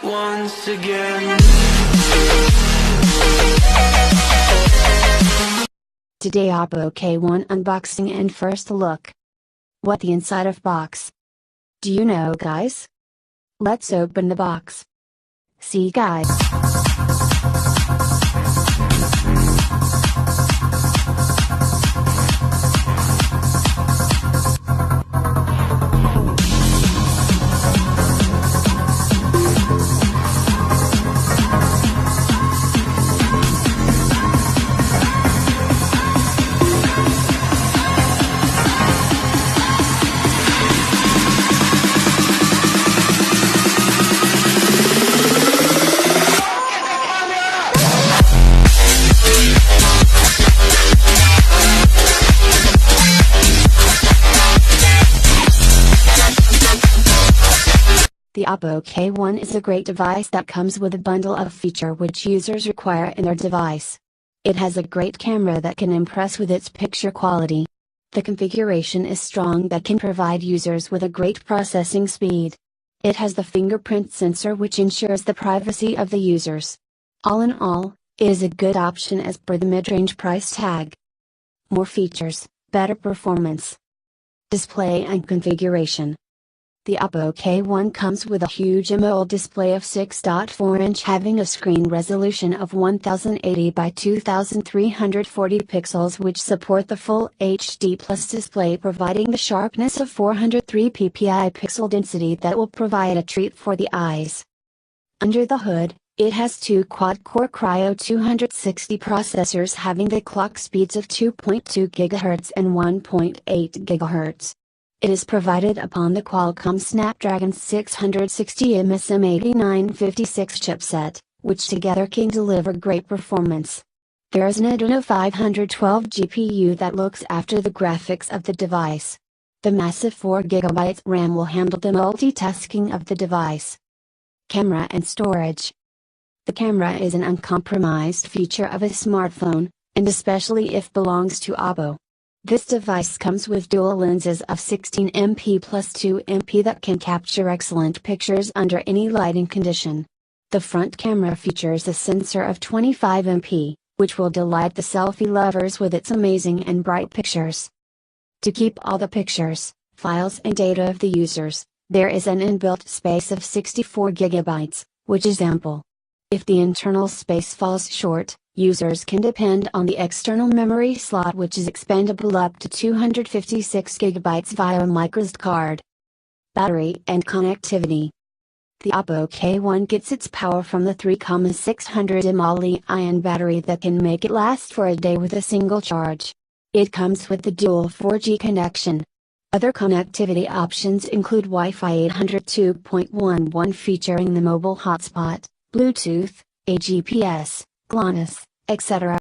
once again. Today Oppo K1 unboxing and first look. What the inside of box? Do you know, guys? Let's open the box. See, guys. The Oppo K1 is a great device that comes with a bundle of features which users require in their device. It has a great camera that can impress with its picture quality. The configuration is strong that can provide users with a great processing speed. It has the fingerprint sensor which ensures the privacy of the users. All in all, it is a good option as per the mid-range price tag. More features, better performance. Display and configuration. The Oppo K1 comes with a huge AMOLED display of 6.4-inch having a screen resolution of 1080 by 2340 pixels which support the full HD Plus display providing the sharpness of 403 ppi pixel density that will provide a treat for the eyes. Under the hood, it has two quad-core Cryo 260 processors having the clock speeds of 2.2 GHz and 1.8 GHz. It is provided upon the Qualcomm Snapdragon 660 MSM8956 chipset, which together can deliver great performance. There is an Adreno 512 GPU that looks after the graphics of the device. The massive 4GB RAM will handle the multitasking of the device. Camera and storage. The camera is an uncompromised feature of a smartphone, and especially if belongs to Oppo. This device comes with dual lenses of 16MP plus 2MP that can capture excellent pictures under any lighting condition. The front camera features a sensor of 25MP, which will delight the selfie lovers with its amazing and bright pictures. To keep all the pictures, files and data of the users, there is an inbuilt space of 64GB, which is ample. If the internal space falls short, users can depend on the external memory slot which is expandable up to 256GB via a microSD card. Battery and connectivity. The Oppo K1 gets its power from the 3600 mAh Li-ion battery that can make it last for a day with a single charge. It comes with the dual 4G connection. Other connectivity options include Wi-Fi 802 2.11 featuring the mobile hotspot, Bluetooth, a GPS, GLONASS, etc.